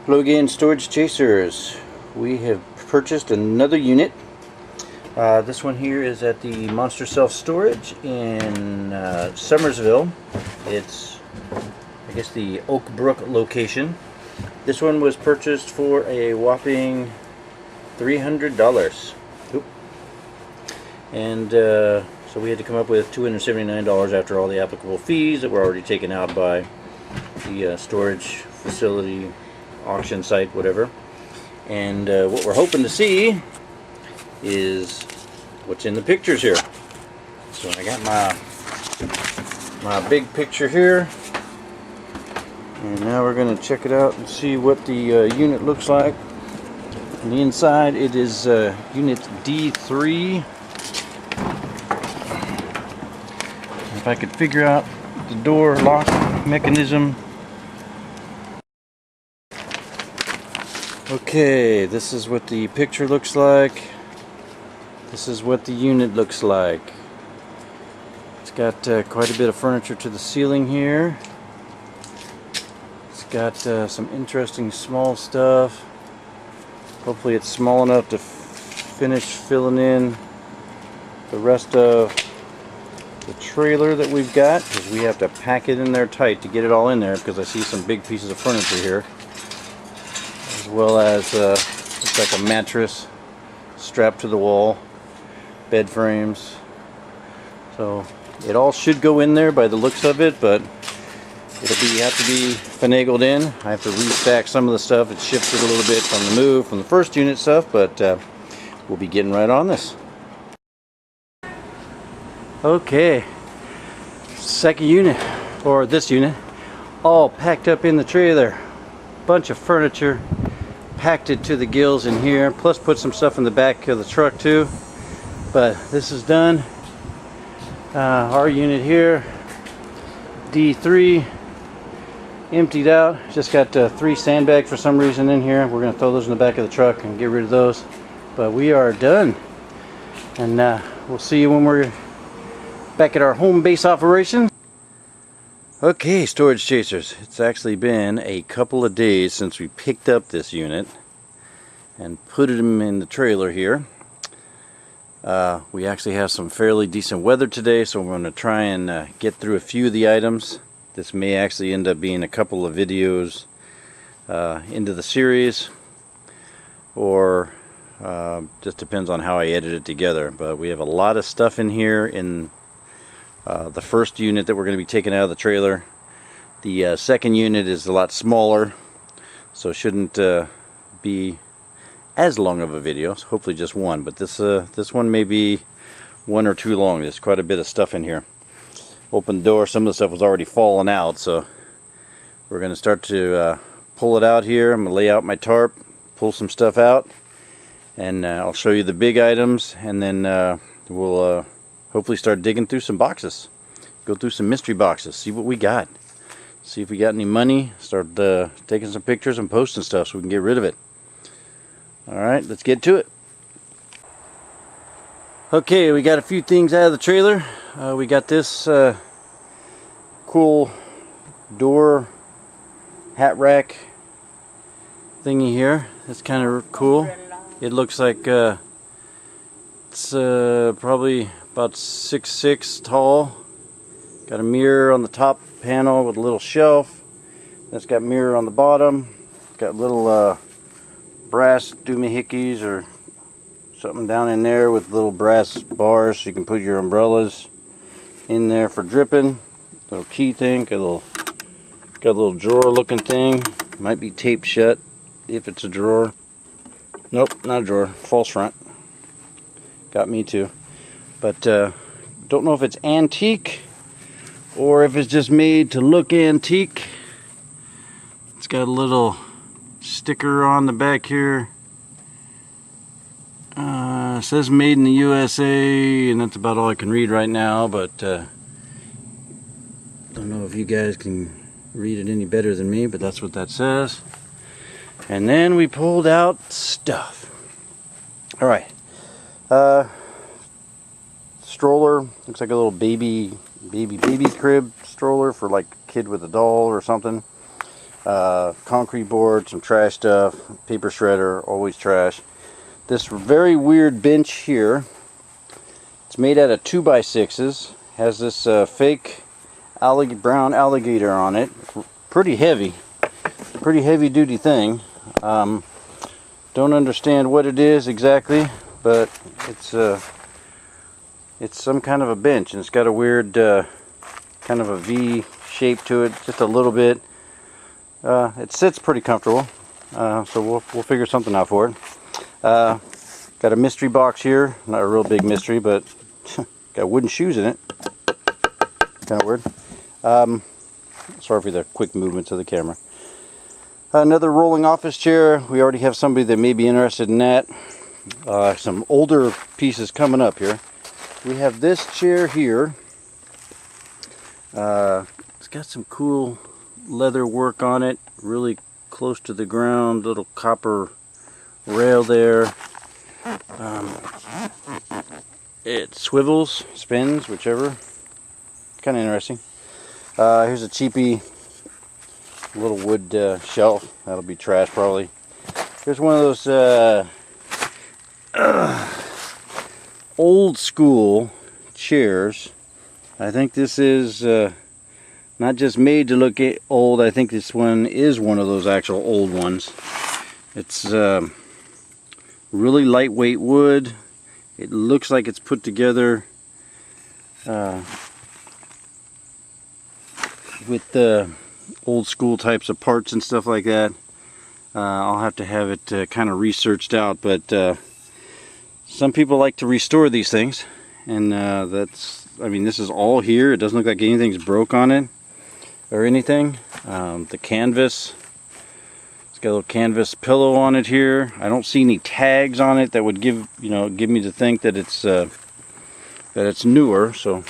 Hello again, Storage Chasers. We have purchased another unit. This one here is at the Monster Self Storage in Summersville. It's, I guess, the Oak Brook location. This one was purchased for a whopping $300. Oop. And so we had to come up with $279 after all the applicable fees that were already taken out by the storage facility, auction site, whatever. And what we're hoping to see is what's in the pictures here. So I got my big picture here, and now we're going to check it out and see what the unit looks like. On the inside, it is unit D3. If I could figure out the door lock mechanism. Okay, this is what the picture looks like. This is what the unit looks like. It's got quite a bit of furniture to the ceiling here. It's got some interesting small stuff. Hopefully it's small enough to finish filling in the rest of the trailer that we've got, because we have to pack it in there tight to get it all in there, because I see some big pieces of furniture here, as well as looks like a mattress strapped to the wall, bed frames. So it all should go in there by the looks of it, but it'll have to be finagled in. I have to restack some of the stuff. It's shifted a little bit from the move from the first unit stuff, but we'll be getting right on this. Okay, second unit, or this unit, all packed up in the trailer. Bunch of furniture, packed it to the gills in here, plus put some stuff in the back of the truck too. But this is done. Our unit here, D3, emptied out. Just got 3 sandbags for some reason in here. We're going to throw those in the back of the truck and get rid of those. But we are done. And we'll see you when we're back at our home base operation. Okay, Storage Chasers, it's actually been a couple of days since we picked up this unit and put them in the trailer here. We actually have some fairly decent weather today, so we're going to try and get through a few of the items. This may actually end up being a couple of videos into the series, or just depends on how I edit it together. But we have a lot of stuff in here in the first unit that we're going to be taking out of the trailer. The second unit is a lot smaller, so shouldn't be as long of a video. So hopefully just one, but this one may be 1 or 2 long. There's quite a bit of stuff in here. Open the door, some of the stuff was already falling out, so we're going to start to pull it out here. I'm going to lay out my tarp, pull some stuff out, and I'll show you the big items, and then we'll hopefully start digging through some boxes. Go through some mystery boxes, see what we got. See if we got any money, start taking some pictures and posting stuff so we can get rid of it. Alright, let's get to it. Okay, we got a few things out of the trailer. We got this cool door hat rack thingy here. It's kind of cool. It looks like it's probably about 6'6" tall. Got a mirror on the top panel with a little shelf. It's got a mirror on the bottom. Got little brass doohickeys or something down in there with little brass bars so you can put your umbrellas in there for dripping. Little key thing. Got a little drawer looking thing. Might be taped shut if it's a drawer. Nope, not a drawer. False front. Got me too. But don't know if it's antique or if it's just made to look antique. It's got a little sticker on the back here. It says made in the USA, and that's about all I can read right now, but don't know if you guys can read it any better than me, but that's what that says. And then we pulled out stuff. Alright. Stroller. Looks like a little baby crib stroller for like a kid with a doll or something. concrete board, some trash stuff, paper shredder, always trash. This very weird bench here, it's made out of 2x6s, has this fake brown alligator on it. Pretty heavy duty thing. Don't understand what it is exactly, but it's some kind of a bench, and it's got a weird kind of a V shape to it, just a little bit. It sits pretty comfortable, so we'll figure something out for it. Got a mystery box here, not a real big mystery, but got wooden shoes in it. Kind of weird. Sorry for the quick movements of the camera. Another rolling office chair. We already have somebody that may be interested in that. Some older pieces coming up here. We have this chair here. It's got some cool leather work on it, really close to the ground, little copper rail there. It swivels, spins, whichever. Kind of interesting. Here's a cheapy little wood shelf. That'll be trash probably. Here's one of those old school chairs. I think this is not just made to look old. I think this one is one of those actual old ones. It's really lightweight wood. It looks like it's put together with old school types of parts and stuff like that. I'll have to have it kind of researched out, but some people like to restore these things, and I mean, this is all here. It doesn't look like anything's broke on it or anything. The canvas, it's got a little canvas pillow on it here. I don't see any tags on it that would give me to think that it's newer, so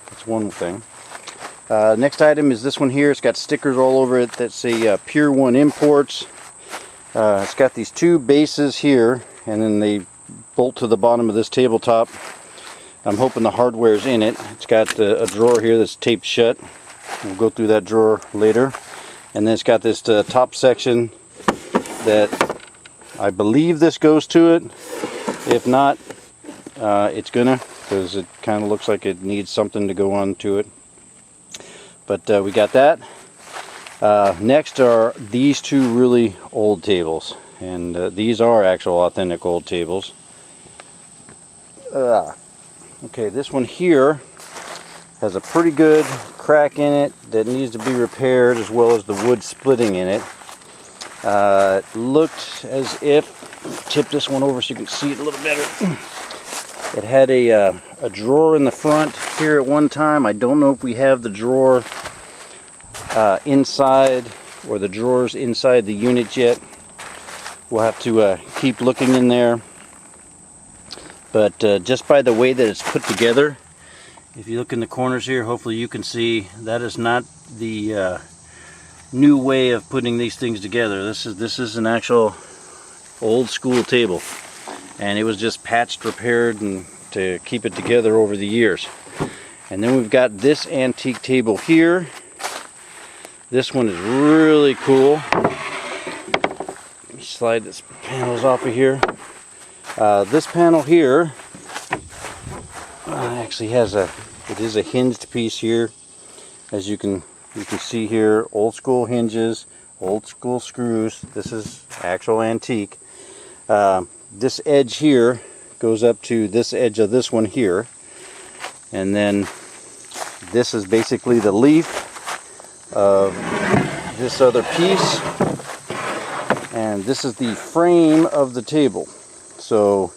that's one thing. Next item is this one here. It's got stickers all over it that say Pier 1 Imports. It's got these two bases here, and then they bolt to the bottom of this tabletop. I'm hoping the hardware's in it. It's got a drawer here that's taped shut. We'll go through that drawer later. And then it's got this top section that I believe this goes to it. If not, it's gonna, because it kind of looks like it needs something to go on to it. But we got that. Next are these two really old tables, and these are actual authentic old tables. Okay, this one here has a pretty good crack in it that needs to be repaired, as well as the wood splitting in it. It looked as if, tip this one over so you can see it a little better. It had a drawer in the front here at one time. I don't know if we have the drawer inside, or the drawers inside the unit yet. We'll have to keep looking in there. But just by the way that it's put together, if you look in the corners here, hopefully you can see that is not the new way of putting these things together. This is an actual old school table, and it was just patched, repaired, and to keep it together over the years. And then we've got this antique table here. This one is really cool. Let me slide this panels off of here. This panel here actually has it is a hinged piece here, as you can see here. Old school hinges, old school screws. This is actual antique. This edge here goes up to this edge of this one here, and then this is basically the leaf of this other piece, and this is the frame of the table. So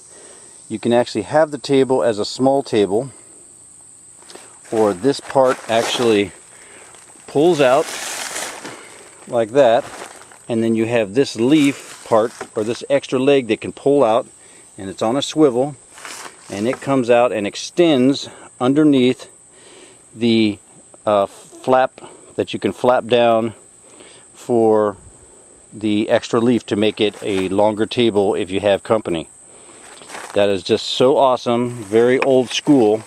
you can actually have the table as a small table, or this part actually pulls out like that, and then you have this leaf part, or this extra leg that can pull out, and it's on a swivel, and it comes out and extends underneath the flap that you can flap down for the extra leaf to make it a longer table if you have company. That is just so awesome, very old school.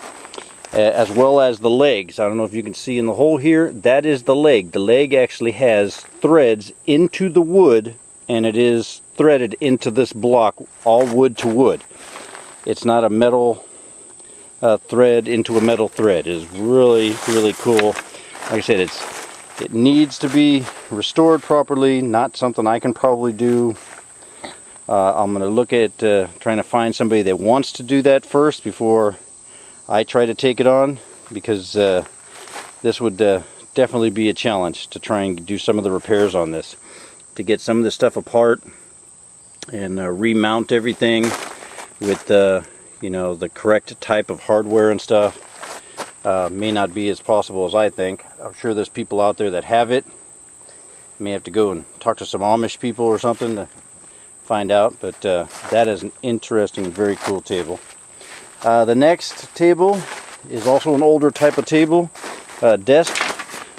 as well as the legs. I don't know if you can see in the hole here, that is the leg. The leg actually has threads into the wood, and it is threaded into this block, all wood to wood. It's not a metal thread into a metal thread. It is really, really cool. Like I said, it needs to be restored properly. Not something I can probably do. I'm going to look at trying to find somebody that wants to do that first before I try to take it on, because this would definitely be a challenge to try and do some of the repairs on this, to get some of this stuff apart and remount everything with you know, the correct type of hardware and stuff. May not be as possible as I think. I'm sure there's people out there that have it. May have to go and talk to some Amish people or something to find out, but that is an interesting, very cool table. The next table is also an older type of table, desk,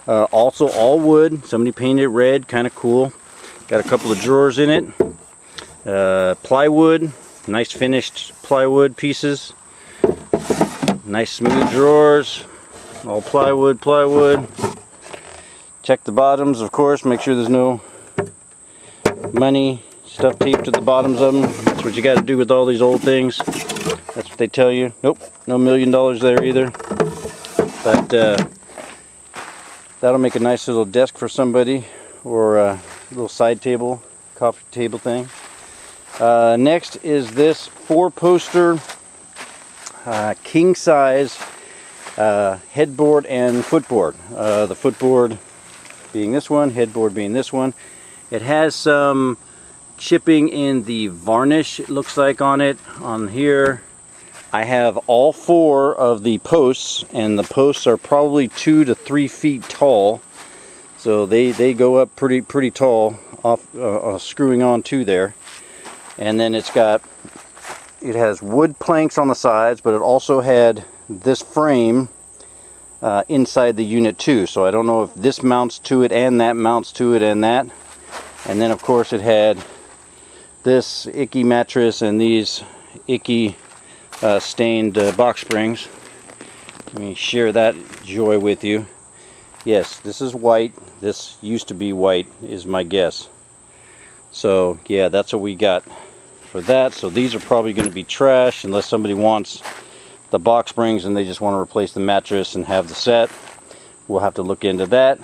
also all wood. Somebody painted it red, kind of cool. Got a couple of drawers in it. Plywood, nice finished plywood pieces. Nice smooth drawers, all plywood. Check the bottoms, of course, make sure there's no money stuff taped to the bottoms of them. That's what you got to do with all these old things. That's what they tell you. Nope, no $1 million there either. But that'll make a nice little desk for somebody, or a little side table, coffee table thing. Next is this 4-poster king size headboard and footboard. The footboard being this one, headboard being this one. It has some chipping in the varnish, it looks like, on it. On here I have all 4 of the posts, and the posts are probably 2 to 3 feet tall, so they go up pretty tall off screwing on to there. And then it has wood planks on the sides, but it also had this frame inside the unit too. So I don't know if this mounts to it and that mounts to it and that. And then of course it had this icky mattress and these icky stained box springs. Let me share that joy with you. Yes, this is white. This used to be white, is my guess. So yeah, that's what we got for that. So these are probably going to be trash unless somebody wants the box springs and they just want to replace the mattress and have the set. We'll have to look into that.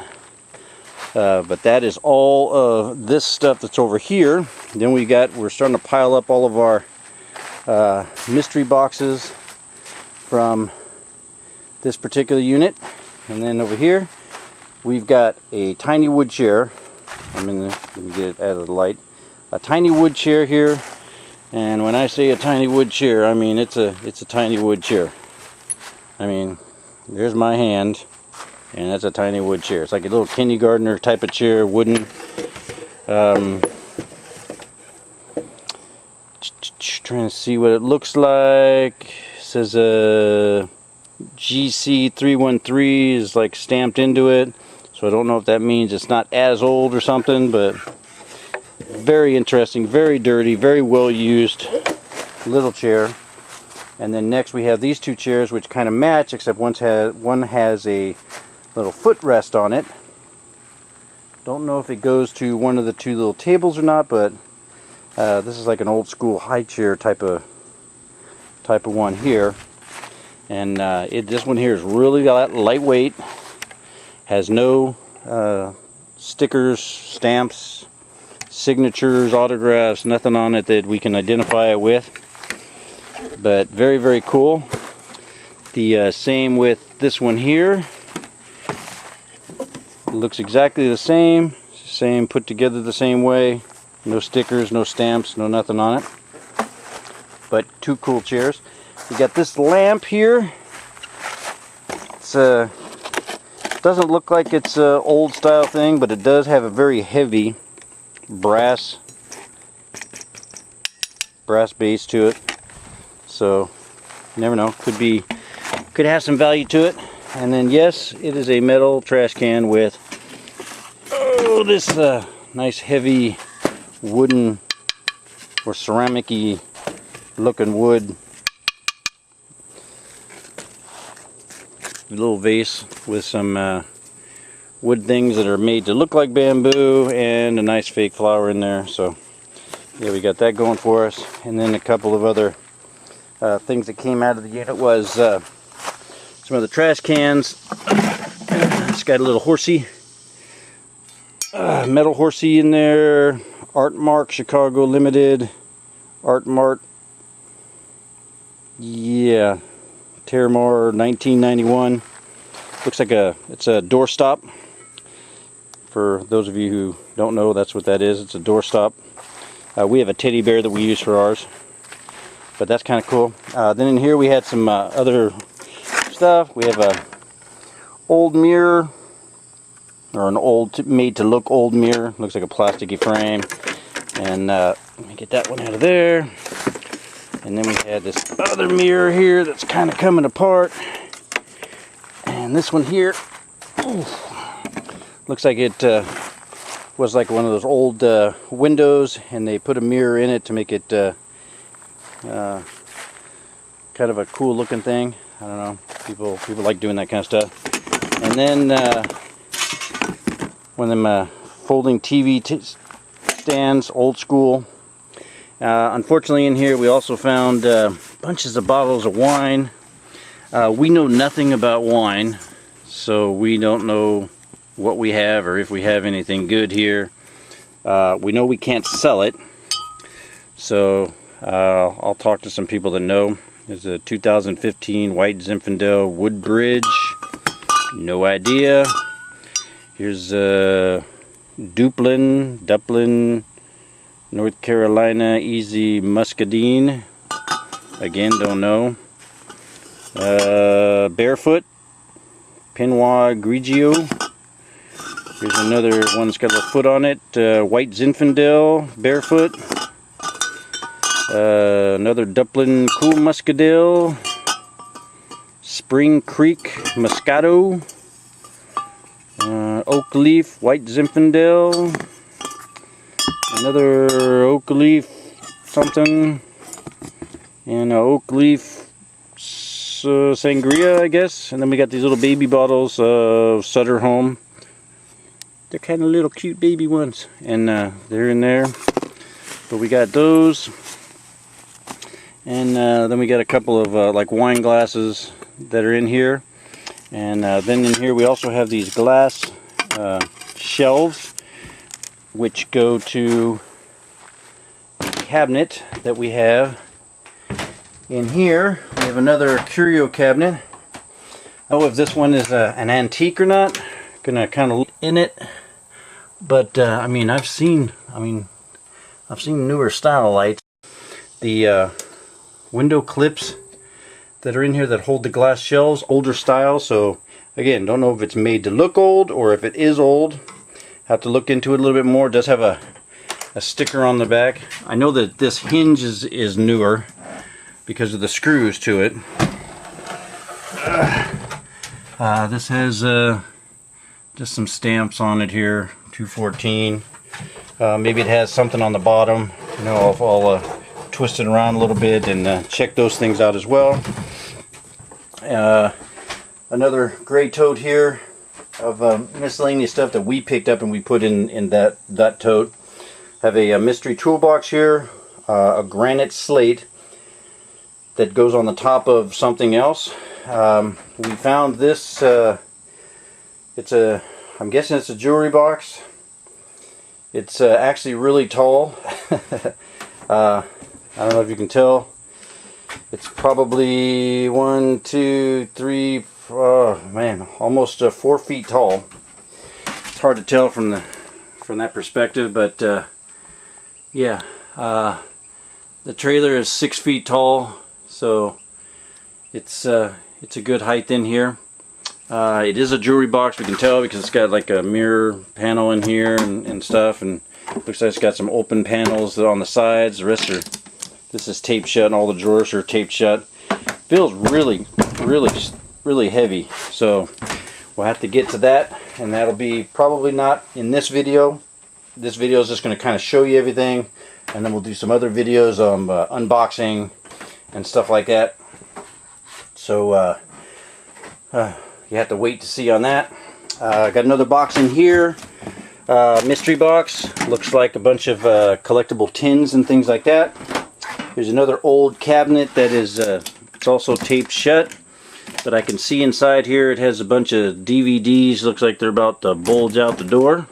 But that is all of this stuff that's over here. Then we're starting to pile up all of our mystery boxes from this particular unit. And then over here we've got a tiny wood chair. Let me get it out of the light. A tiny wood chair here. And when I say a tiny wood chair, I mean it's a tiny wood chair. I mean, there's my hand, and that's a tiny wood chair. It's like a little kindergartner type of chair, wooden. Trying to see what it looks like. It says GC313 is like stamped into it, so I don't know if that means it's not as old or something, but very interesting, very dirty, very well used little chair. And then next we have these 2 chairs which kind of match, except one has a little footrest on it. Don't know if it goes to one of the 2 little tables or not, but this is like an old school high chair type of one here. And this one here is really lightweight, has no stickers, stamps, signatures, autographs, nothing on it that we can identify it with, but very, very cool. The same with this one here. It looks exactly the same, put together the same way. No stickers, no stamps, no nothing on it, but 2 cool chairs. We got this lamp here. It's doesn't look like it's an old style thing, but it does have a very heavy brass base to it, so you never know, could have some value to it. And then yes, it is a metal trash can with this nice heavy wooden or ceramic-y looking wood little vase with some wood things that are made to look like bamboo, and a nice fake flower in there. So yeah, we got that going for us. And then a couple of other things that came out of the unit was some of the trash cans. It's got a little horsey, metal horsey in there. Art Mark Chicago Limited. Art Mart. Yeah. Terramar 1991. Looks like it's a doorstop. For those of you who don't know, that's what that is. It's a doorstop. We have a teddy bear that we use for ours, but that's kind of cool. Then in here we had some other stuff. We have a old mirror, or an old made to look old mirror. Looks like a plasticky frame. And let me get that one out of there. And then we had this other mirror here that's kind of coming apart. And this one here, looks like it was like one of those old windows, and they put a mirror in it to make it kind of a cool looking thing. I don't know, people like doing that kind of stuff. And then one of them folding TV stands, old school. Unfortunately in here we also found bunches of bottles of wine. We know nothing about wine, so we don't know what we have or if we have anything good here. We know we can't sell it, so I'll talk to some people that know. There's a 2015 White Zinfandel Woodbridge. No idea. Here's Duplin, North Carolina Easy Muscadine. Again, don't know. Barefoot, Pinot Grigio. Here's another one that's got a foot on it. White Zinfandel, Barefoot. Another Duplin Cool Muscadel. Spring Creek Moscato. Oak Leaf White Zinfandel. Another Oak Leaf something. And Oak Leaf Sangria, I guess. And then we got these little baby bottles of Sutter Home. They're kind of little cute baby ones. And they're in there. But we got those. And then we got a couple of like wine glasses that are in here. And then in here we also have these glass shelves, which go to the cabinet that we have. In here we have another curio cabinet. I don't know if this one is an antique or not. Gonna kind of look in it, but I mean I've seen newer style lights. The window clips that are in here that hold the glass shelves, older style. So again, don't know if it's made to look old or if it is old. Have to look into it a little bit more. It does have a sticker on the back. I know that this hinge is newer because of the screws to it. This has just some stamps on it here, 214. Maybe it has something on the bottom. You know, I'll twist it around a little bit and check those things out as well. Another gray tote here of miscellaneous stuff that we picked up and we put in that tote. Have a mystery toolbox here, a granite slate that goes on the top of something else. We found this. I'm guessing it's a jewelry box. It's actually really tall. I don't know if you can tell. It's probably 1, 2, 3, man, almost 4 feet tall. It's hard to tell from that perspective, but yeah, the trailer is 6 feet tall, so it's a good height in here. It is a jewelry box, we can tell, because it's got like a mirror panel in here and stuff, and looks like it's got some open panels on the sides. The rest are, this is taped shut, and all the drawers are taped shut. Feels really heavy, so we'll have to get to that, and that'll be probably not in this video. This video is just going to kind of show you everything, and then we'll do some other videos on unboxing and stuff like that. So you have to wait to see on that. Got another box in here. Mystery box. Looks like a bunch of collectible tins and things like that. Here's another old cabinet that is it's also taped shut, but I can see inside here it has a bunch of DVDs. Looks like they're about to bulge out the door.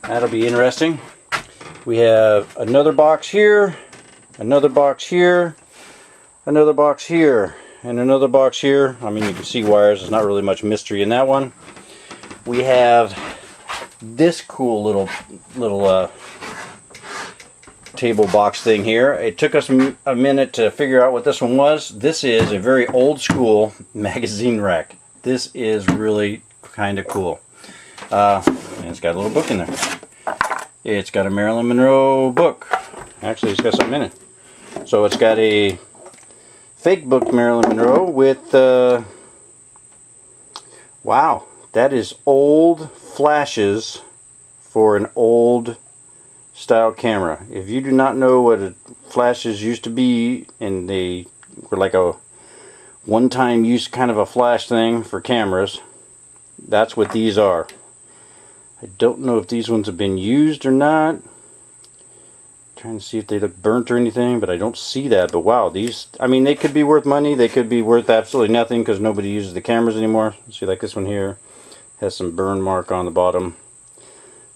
That'll be interesting. We have another box here, another box here, another box here, and another box here. I mean, you can see wires. There's not really much mystery in that one. We have this cool little table box thing here. It took us a minute to figure out what this one was. This is a very old school magazine rack. This is really kind of cool. And it's got a little book in there. It's got a Marilyn Monroe book. Actually, it's got something in it. So it's got a fake book Marilyn Monroe with wow, that is old flashes for an old style camera. If you do not know what flashes used to be, and they were like a one-time use kind of a flash thing for cameras, that's what these are. I don't know if these ones have been used or not. Trying to see if they look burnt or anything, but I don't see that. But wow, these, I mean, they could be worth money. They could be worth absolutely nothing because nobody uses the cameras anymore. See, like this one here has some burn mark on the bottom.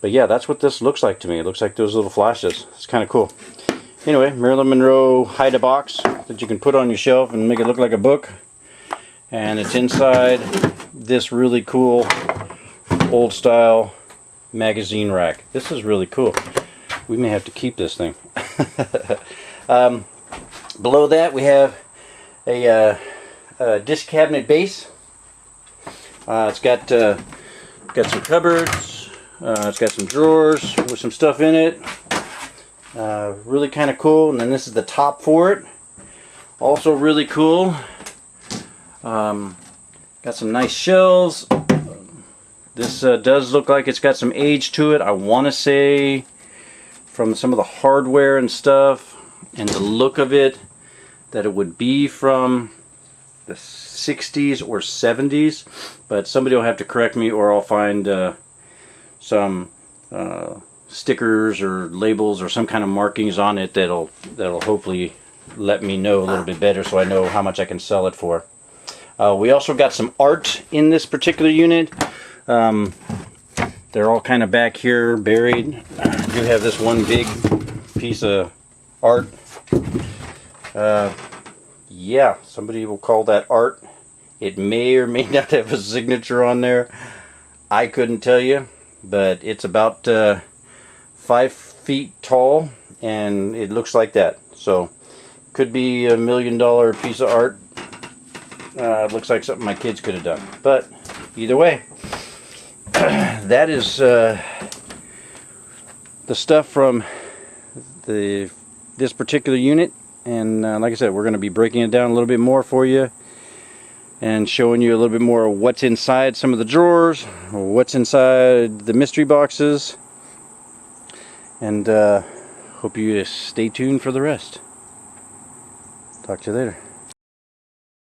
But yeah, that's what this looks like to me. It looks like those little flashes. It's kind of cool. Anyway, Marilyn Monroe hide-a-box that you can put on your shelf and make it look like a book. And it's inside this really cool old style magazine rack. This is really cool. We may have to keep this thing. Below that we have a disc cabinet base. It's got some cupboards. It's got some drawers with some stuff in it. Really kind of cool. And then this is the top for it. Also really cool. Got some nice shelves. This does look like it's got some age to it. I want to say from some of the hardware and stuff and the look of it that it would be from the 60s or 70s, but somebody will have to correct me, or I'll find some stickers or labels or some kind of markings on it that'll hopefully let me know a little bit better so I know how much I can sell it for. We also got some art in this particular unit. They're all kind of back here buried. I do have this one big piece of art. Yeah, somebody will call that art. It may or may not have a signature on there. I couldn't tell you, but it's about 5 feet tall and it looks like that. So could be $1 million piece of art. It looks like something my kids could have done, but either way, that is the stuff from this particular unit. And like I said, we're going to be breaking it down a little bit more for you and showing you a little bit more of what's inside some of the drawers, what's inside the mystery boxes, and hope you stay tuned for the rest. Talk to you later.